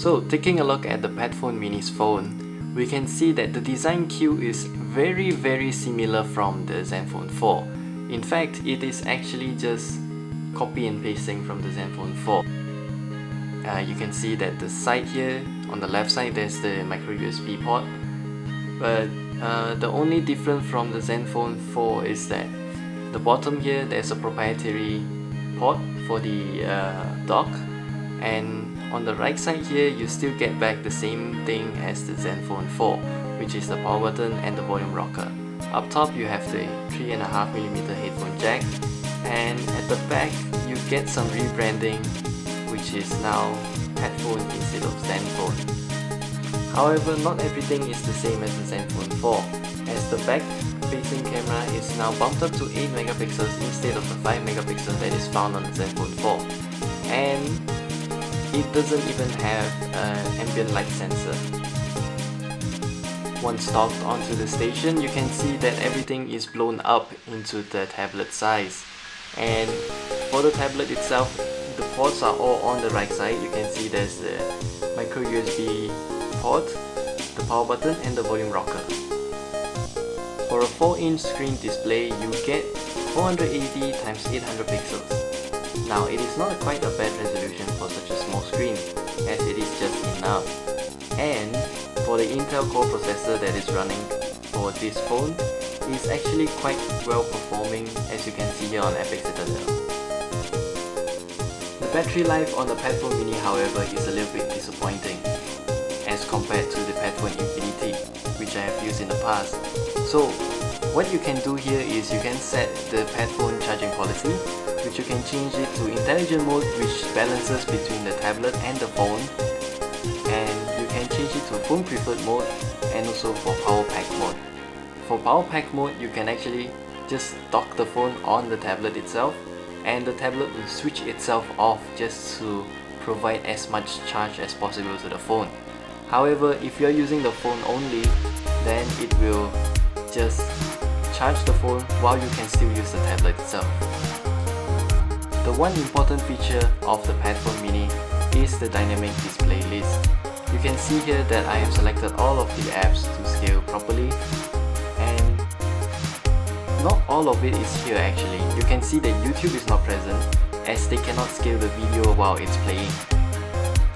So taking a look at the PadFone Mini's phone, we can see that the design cue is very similar from the Zenfone 4. In fact, it is actually just copy and pasting from the Zenfone 4. You can see that the side here, on the left side, there's the micro USB port. But the only difference from the Zenfone 4 is that the bottom here, there's a proprietary port for the dock, and on the right side here, you still get back the same thing as the Zenfone 4, which is the power button and the volume rocker. Up top, you have the 3.5mm headphone jack, and at the back, you get some rebranding, which is now PadFone instead of Zenfone. However, not everything is the same as the Zenfone 4, as the back-facing camera is now bumped up to 8 megapixels instead of the 5 megapixels that is found on the Zenfone 4. And it doesn't even have an ambient light sensor. Once docked onto the station, you can see that everything is blown up into the tablet size. And for the tablet itself, the ports are all on the right side. You can see there's the micro USB port, the power button and the volume rocker. For a 4-inch screen display, you get 480 x 800 pixels. Now, it is not quite a bad resolution for such a small screen, as it is just enough. And for the Intel Core processor that is running for this phone, is actually quite well performing, as you can see here on Epic Citadel. The battery life on the PadFone Mini, however, is a little bit disappointing as compared to the PadFone Infinity, which I have used in the past. So what you can do here is you can set the PadFone charging policy, which you can change it to intelligent mode, which balances between the tablet and the phone, and you can change it to phone preferred mode and also for power pack mode. For power pack mode, you can actually just dock the phone on the tablet itself, and the tablet will switch itself off just to provide as much charge as possible to the phone. However, if you are using the phone only, then it will just charge the phone while you can still use the tablet itself. The one important feature of the PadFone Mini is the dynamic display list. You can see here that I have selected all of the apps to scale properly, and not all of it is here actually. You can see that YouTube is not present, as they cannot scale the video while it's playing.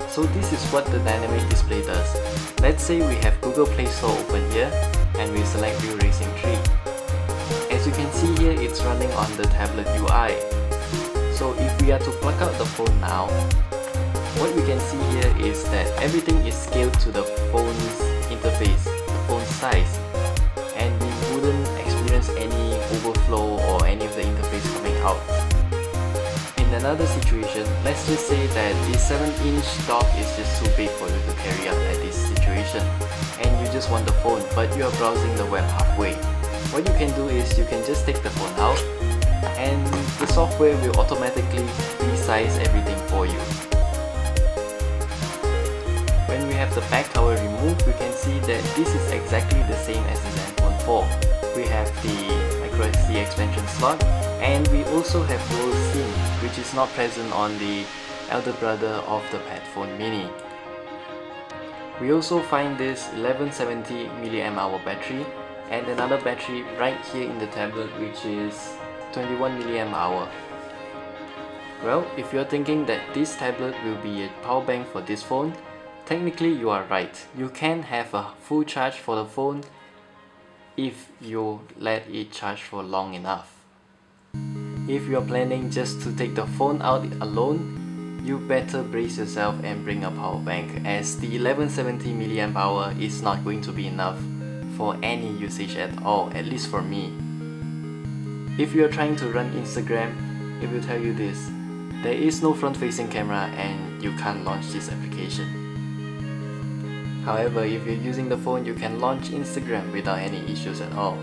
So this is what the dynamic display does. Let's say we have Google Play Store open here, and we select View Racing 3. As you can see here, it's running on the tablet UI. So if we are to plug out the phone now, what we can see here is that everything is scaled to the phone's interface, the phone size, and we wouldn't experience any overflow or any of the interface coming out. In another situation, let's just say that the 7-inch dock is just too big for you to carry out at this situation, and you just want the phone but you are browsing the web halfway. What you can do is you can just take the phone out, and the software will automatically resize everything for you. When we have the back cover removed, we can see that this is exactly the same as the Zenfone 4. We have the micro SD expansion slot, and we also have dual SIM, which is not present on the elder brother of the PadFone Mini. We also find this 1170 mAh battery and another battery right here in the tablet, which is 21 mAh. Well, if you're thinking that this tablet will be a power bank for this phone, technically you are right. You can have a full charge for the phone if you let it charge for long enough. If you are planning just to take the phone out alone, you better brace yourself and bring a power bank, as the 1170 mAh is not going to be enough for any usage at all, at least for me. If you are trying to run Instagram, it will tell you this: there is no front-facing camera and you can't launch this application. However, if you're using the phone, you can launch Instagram without any issues at all.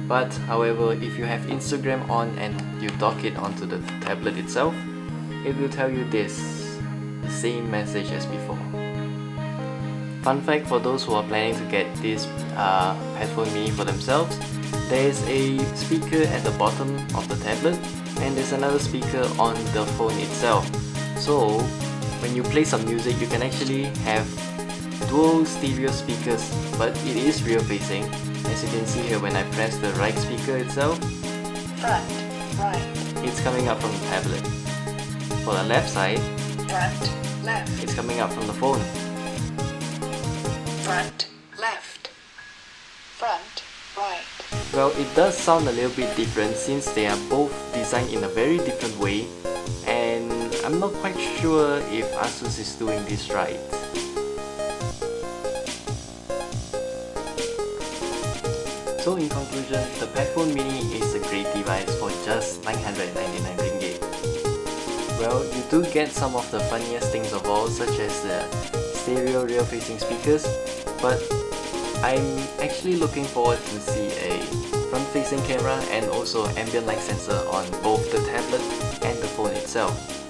But however, if you have Instagram on and you dock it onto the tablet itself, it will tell you this, the same message as before. Fun fact for those who are planning to get this PadFone Mini for themselves, there is a speaker at the bottom of the tablet, and there's another speaker on the phone itself. So when you play some music, you can actually have dual stereo speakers, but it is rear facing. As you can see here, when I press the right speaker itself, front, right, it's coming up from the tablet. For the left side, front, left, it's coming up from the phone. front, left, front, right. Well, it does sound a little bit different since they are both designed in a very different way, and I'm not quite sure if ASUS is doing this right. So in conclusion, the PadFone Mini is a great device for just 999 ringgit. Well, you do get some of the funniest things of all, such as the stereo rear-facing speakers, but I'm actually looking forward to see a front-facing camera and also ambient light sensor on both the tablet and the phone itself.